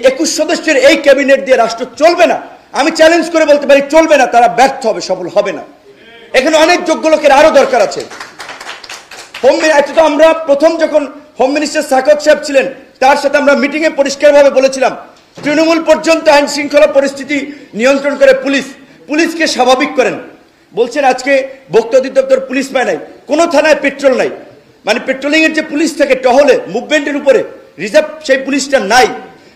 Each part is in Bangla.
21 সদস্যের এই ক্যাবিনেট দিয়ে রাষ্ট্র চলবে না। আমি চ্যালেঞ্জ করে বলতে পারি চলবে না, তারা ব্যর্থ হবে, সফল হবে না। এখানে অনেক যোগ্য লোকের আরো দরকার আছে। আমরা প্রথম যখন হোম মিনিস্টার সাকত সাহেব ছিলেন তার সাথে আমরা মিটিং এ পরিষ্কারভাবে বলেছিলাম তৃণমূল পর্যন্ত আইন শৃঙ্খলা পরিস্থিতি নিয়ন্ত্রণ করে পুলিশকে স্বাভাবিক করেন। বলছেন আজকে ভোক্তা অধিদপ্তর পুলিশ পায় নাই, কোনো থানায় পেট্রোল নাই, মানে পেট্রোলিং এর যে পুলিশ থাকে টহলে মুভমেন্টের উপরে রিজার্ভ সেই পুলিশটা নাই।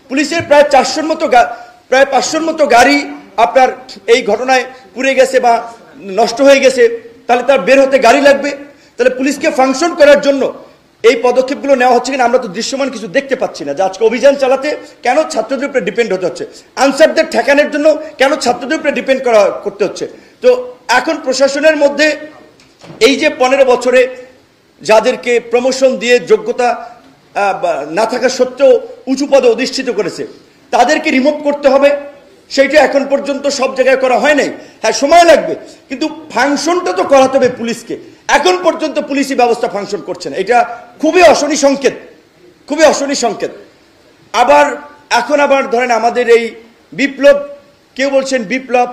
পুলিশের প্রায় 500-র মতো গাড়ি আপনার এই ঘটনায় পুড়ে গেছে বা নষ্ট হয়ে গেছে, তাহলে তার বের হতে গাড়ি লাগবে। তাহলে পুলিশকে ফাংশন করার জন্য এই পদক্ষেপগুলো নেওয়া হচ্ছে কিনা আমরা তো দৃশ্যমান কিছু দেখতে পাচ্ছি না। যে আজকে অভিযান চালাতে কেন ছাত্রদের উপরে ডিপেন্ড হতে হচ্ছে, আনসারদের ঠেকানোর জন্য কেন ছাত্রদের উপরে ডিপেন্ড করতে হচ্ছে। তো এখন প্রশাসনের মধ্যে এই যে 15 বছরে যাদেরকে প্রমোশন দিয়ে যোগ্যতা না থাকা সত্ত্বেও উঁচু পদে অধিষ্ঠিত করেছে তাদেরকে রিমুভ করতে হবে, সেইটা এখন পর্যন্ত সব জায়গায় করা হয় নাই। হ্যাঁ, সময় লাগবে, কিন্তু ফাংশনটা তো করাতে হবে পুলিশকে। এখন পর্যন্ত পুলিশি ব্যবস্থা ফাংশন করছে না, এটা খুবই অশনি সংকেত, খুবই অশনি সংকেত। এখন আবার ধরেন আমাদের এই বিপ্লব, কেউ বলছেন বিপ্লব,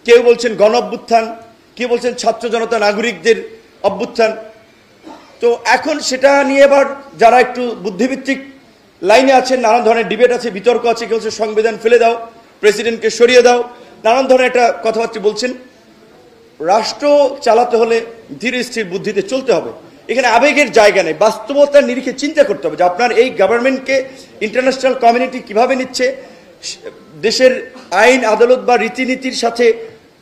কেউ বলছেন গণ অভ্যুত্থান, কেউ বলছেন ছাত্র জনতা নাগরিকদের অভ্যুত্থান। তো এখন সেটা নিয়ে এবার যারা একটু বুদ্ধিভিত্তিক লাইনে আছেন, নানান ধরনের ডিবেট আছে, বিতর্ক আছে। কেউ বলছে সংবিধান ফেলে দাও, প্রেসিডেন্টকে সরিয়ে দাও, নানান ধরনের একটা কথাবার্তা বলছেন। রাষ্ট্র চালাতে হলে ধীরে স্থির বুদ্ধিতে চলতে হবে, এখানে আবেগের জায়গা নেই। বাস্তবতার নিরিখে চিন্তা করতে হবে যে আপনার এই গভর্নমেন্টকে ইন্টারন্যাশনাল কমিউনিটি কিভাবে নিচ্ছে, দেশের আইন আদালত বা রীতিনীতির সাথে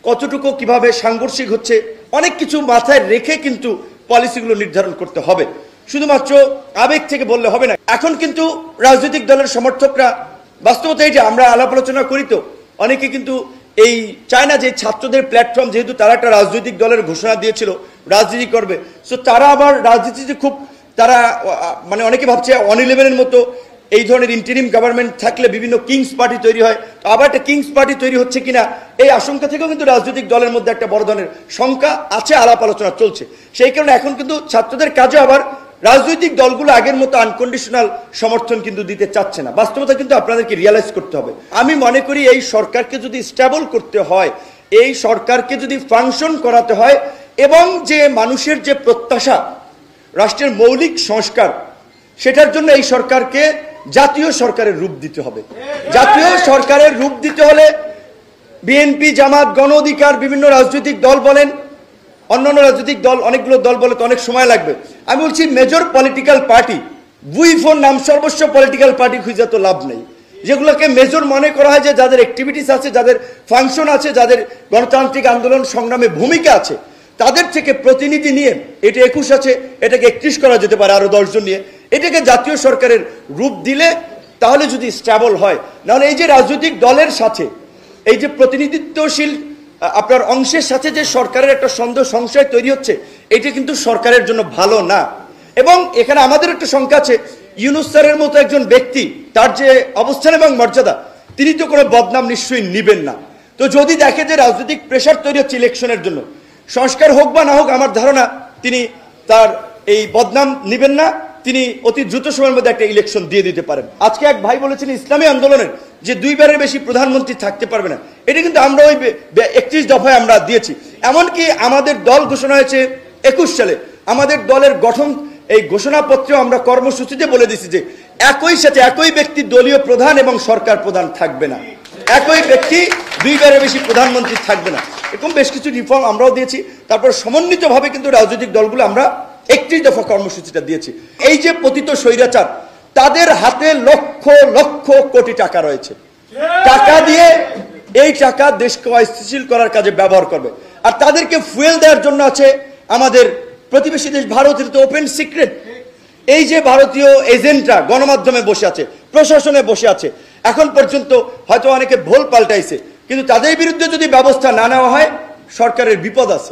কতটুকু কিভাবে সাংঘর্ষিক হচ্ছে, অনেক কিছু মাথায় রেখে কিন্তু পলিসিগুলো নির্ধারণ করতে হবে। শুধুমাত্র আবেগ থেকে বললে হবে না। এখন কিন্তু রাজনৈতিক দলের সমর্থকরা, বাস্তবতা এই যে আমরা আলাপ আলোচনা করি, তো অনেকে কিন্তু এই চায় না যে ছাত্রদের প্ল্যাটফর্ম, যেহেতু তারা একটা রাজনৈতিক দলের ঘোষণা দিয়েছিল রাজনীতি করবে, সো তারা আবার রাজনীতিতে খুব তারা মানে অনেকে ভাবছে 111-এর মতো এই ধরনের ইন্টারিম গভর্নমেন্ট থাকলে বিভিন্ন কিংস পার্টি তৈরি হয়, তো আবার একটা কিংস পার্টি তৈরি হচ্ছে কিনা এই আশঙ্কা থেকেও কিন্তু রাজনৈতিক দলের মধ্যে একটা বড় ধরনের শঙ্কা আছে, আলাপ আলোচনা চলছে। সেই কারণে এখন কিন্তু ছাত্রদের কাজে আবার রাজনৈতিক দলগুলো আগের মতো আনকন্ডিশনাল সমর্থন কিন্তু দিতে চাচ্ছে না। বাস্তবতা কিন্তু আপনাদেরকে রিয়ালাইজ করতে হবে। আমি মনে করি এই সরকারকে যদি স্টেবল করতে হয়, এই সরকারকে যদি ফাংশন করাতে হয়, এবং যে মানুষের যে প্রত্যাশা রাষ্ট্রের মৌলিক সংস্কার, সেটার জন্য এই সরকারকে জাতীয় সরকারের রূপ দিতে হবে। জাতীয় সরকারের রূপ দিতে হলে বিএনপি, জামাত, গণ অধিকার, বিভিন্ন রাজনৈতিক দল বলেন, অন্যান্য রাজনৈতিক দল, অনেকগুলো দল বলে তো অনেক সময় লাগবে। আমি বলছি মেজর পলিটিক্যাল পার্টি, বুইফোর নাম সর্বস্ব পলিটিক্যাল পার্টি খুঁজে তো লাভ নেই। যেগুলোকে মেজর মনে করা হয় যে যাদের অ্যাক্টিভিটিস আছে, যাদের ফাংশন আছে, যাদের গণতান্ত্রিক আন্দোলন সংগ্রামে ভূমিকা আছে, তাদের থেকে প্রতিনিধি নিয়ে, এটা 21 আছে, এটাকে 31 করা যেতে পারে আরো 10 জন নিয়ে, এটাকে জাতীয় সরকারের রূপ দিলে তাহলে যদি স্টেবল হয়। নাহলে এই যে রাজনৈতিক দলের সাথে এই যে প্রতিনিধিত্বশীল আপনার অংশের সাথে যে সরকারের একটা সংশয় তৈরি হচ্ছে, এটা কিন্তু সরকারের জন্য ভালো না। এবং এখানে আমাদের একটা শঙ্কা আছে, ইউনূস স্যারের মতো একজন ব্যক্তি, তার যে অবস্থান এবং মর্যাদা, তিনি তো কোনো বদনাম নিশ্চয়ই নিবেন না। তো যদি দেখে যে রাজনৈতিক প্রেশার তৈরি হচ্ছে ইলেকশনের জন্য, সংস্কার হোক বা না হোক, আমার ধারণা তিনি তার এই বদনাম নিবেন না, তিনি অতি দ্রুত সময়ের মধ্যে একটা ইলেকশন দিয়ে দিতে পারেন। আজকে এক ভাই বলেছেন ইসলামী আন্দোলনের যে 2 বারের বেশি প্রধানমন্ত্রী থাকতে পারবে না, এটা কিন্তু আমরা ওই 31 দফায় আমরা দিয়েছি। এমনকি আমাদের দল ঘোষণা হয়েছে 21 সালে, আমাদের দলের গঠন এই ঘোষণাপত্রে আমরা কর্মসূচিতে বলে দিছি যে একই সাথে একই ব্যক্তি দলীয় প্রধান এবং সরকার প্রধান থাকবে না, একই ব্যক্তি 2 বারের বেশি প্রধানমন্ত্রী থাকবে না। এরকম বেশ কিছু রিফর্ম আমরাও দিয়েছি। তারপর সমন্বিতভাবে কিন্তু রাজনৈতিক দলগুলো আমরা 31 দফা কর্মসূচিটা দিয়েছি। এই যে পতিত স্বৈরাচার, তাদের হাতে লক্ষ লক্ষ কোটি টাকা রয়েছে, টাকা দিয়ে এই টাকা দেশকে অস্থিতিশীল করার কাজে ব্যবহার করবে। আর তাদেরকে ফুয়েল দেওয়ার জন্য আছে আমাদের প্রতিবেশী দেশ ভারতের তো ওপেন সিক্রেট, এই যে ভারতীয় এজেন্টরা গণমাধ্যমে বসে আছে, প্রশাসনে বসে আছে, এখন পর্যন্ত হয়তো অনেকে ভুল পাল্টাইছে, কিন্তু তাদের বিরুদ্ধে যদি ব্যবস্থা না নেওয়া হয় সরকারের বিপদ আছে।